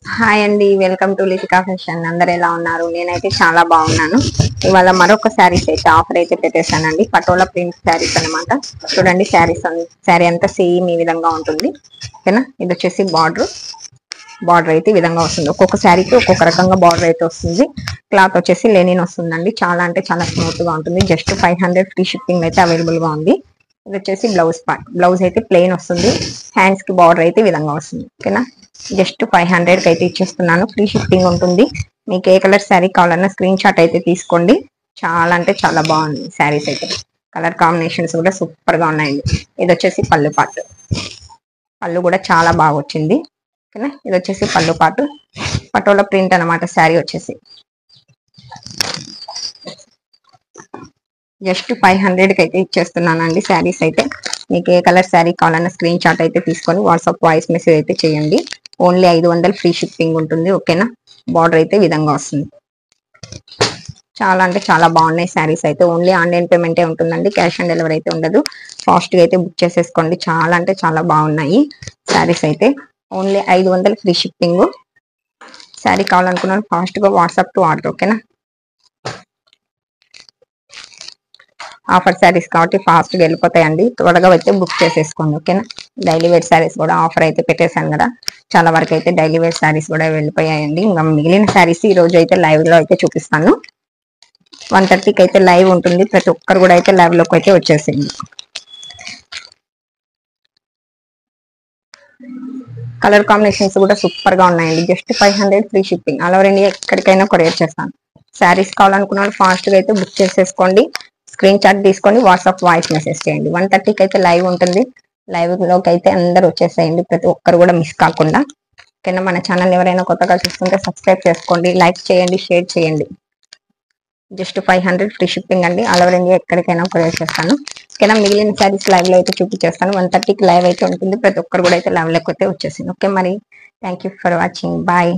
Hi అండి, welcome to Litika fashion. అందరు ఎలా ఉన్నారు? నేనైతే చాలా బాగున్నాను. ఇవాళ మరొక శారీస్ అయితే ఆఫర్ అయితే పెట్టేశానండి. పటోలా ప్రింట్ శారీస్ అనమాట. చూడండి, శారీ అంతా సేమ్ ఈ విధంగా ఉంటుంది. ఓకేనా, ఇది వచ్చేసి బార్డర్ అయితే ఈ విధంగా వస్తుంది. ఒక్కొక్క శారీకి ఒక్కొక్క రకంగా బార్డర్ అయితే వస్తుంది. క్లాత్ వచ్చేసి లెనిన్ వస్తుందండి. చాలా అంటే చాలా స్మూత్ గా ఉంటుంది. జస్ట్ 500 ఫ్రీ షిప్పింగ్ అయితే అవైలబుల్ గా ఉంది. ఇది వచ్చేసి బ్లౌజ్ అయితే ప్లెయిన్ వస్తుంది. హ్యాండ్స్ కి బార్డర్ అయితే ఈ విధంగా వస్తుంది. ఓకేనా, జస్ట్ 500 అయితే ఇచ్చేస్తున్నాను. ఫ్రీ షిప్పింగ్ ఉంటుంది. మీకు ఏ కలర్ శారీ కావాలన్నా స్క్రీన్ షాట్ అయితే తీసుకోండి. చాలా అంటే చాలా బాగుంది శారీస్ అయితే. కలర్ కాంబినేషన్స్ కూడా సూపర్ గా ఉన్నాయండి. ఇది వచ్చేసి పళ్ళు కూడా చాలా బాగా వచ్చింది. ఓకేనా, ఇది వచ్చేసి పళ్ళు పాటు పటోలా ప్రింట్ అనమాట. శారీ వచ్చేసి జస్ట్ 500కి అయితే ఇచ్చేస్తున్నానండి శారీస్ అయితే. మీకు ఏ కలర్ శారీ కావాలన్నా స్క్రీన్ షాట్ అయితే తీసుకొని వాట్సాప్ వాయిస్ మెసేజ్ అయితే చేయండి. ఓన్లీ 500 ఫ్రీ షిప్పింగ్ ఉంటుంది. ఓకేనా, బార్డర్ అయితే ఈ విధంగా వస్తుంది. చాలా అంటే చాలా బాగున్నాయి శారీస్ అయితే. ఓన్లీ ఆన్లైన్ పేమెంటే ఉంటుందండి, క్యాష్ ఆన్ డెలివరీ అయితే ఉండదు. ఫాస్ట్గా అయితే బుక్ చేసేసుకోండి. చాలా అంటే చాలా బాగున్నాయి శారీస్ అయితే. Only 500 free shipping. శారీ కావాలనుకున్నాను ఫాస్ట్గా వాట్సాప్ టు ఆర్డర్. ఓకేనా, ఆఫర్ శారీస్ కాబట్టి ఫాస్ట్గా వెళ్ళిపోతాయండి. త్వరగా అయితే బుక్ చేసేసుకోండి. ఓకేనా, డైలీ వేర్ శారీస్ కూడా ఆఫర్ అయితే పెట్టేశాను కదా. చాలా వరకు అయితే డైలీ వేర్ శారీస్ కూడా వెళ్ళిపోయాయండి. ఇంకా మిగిలిన శారీస్ ఈ రోజు అయితే లైవ్ లో అయితే చూపిస్తాను. 1:30కి అయితే లైవ్ ఉంటుంది. ప్రతి ఒక్కరు కూడా అయితే లైవ్ లోకి అయితే వచ్చేసింది. కలర్ కాంబినేషన్స్ కూడా సూపర్ గా ఉన్నాయండి. Just 500 free shipping. All over India ఎక్కడికైనా కొరియర్ చేస్తాను. శారీస్ కావాలనుకున్న వాళ్ళు ఫాస్ట్ గా అయితే బుక్ చేసేసుకోండి. స్క్రీన్ షాట్ తీసుకొని వాట్సాప్ వాయిస్ మెసేజ్ చేయండి. 1:30కి అయితే లైవ్ ఉంటుంది. లైవ్ లోకి అయితే అందరు వచ్చేసేయండి, ప్రతి ఒక్కరు కూడా మిస్ కాకుండా. ఓకేనా, మన ఛానల్ ఎవరైనా కొత్తగా చూస్తుంటే సబ్స్క్రైబ్ చేసుకోండి, లైక్ చేయండి, షేర్ చేయండి. జస్ట్ 500 ఫ్రీ షిప్పింగ్ అండి. ఆల్ ఓవర్ ఇండియా ఎక్కడికైనా కొరియర్ చేస్తాను. ఓకేనా, మిగిలిన శారీస్ లైవ్ లో అయితే చూపించేస్తాను. 1:30కి లైవ్ అయితే ఉంటుంది. ప్రతి ఒక్కరు కూడా అయితే లైవ్ లోకి అయితే వచ్చేసింది. ఓకే, మరి thank you for watching. Bye.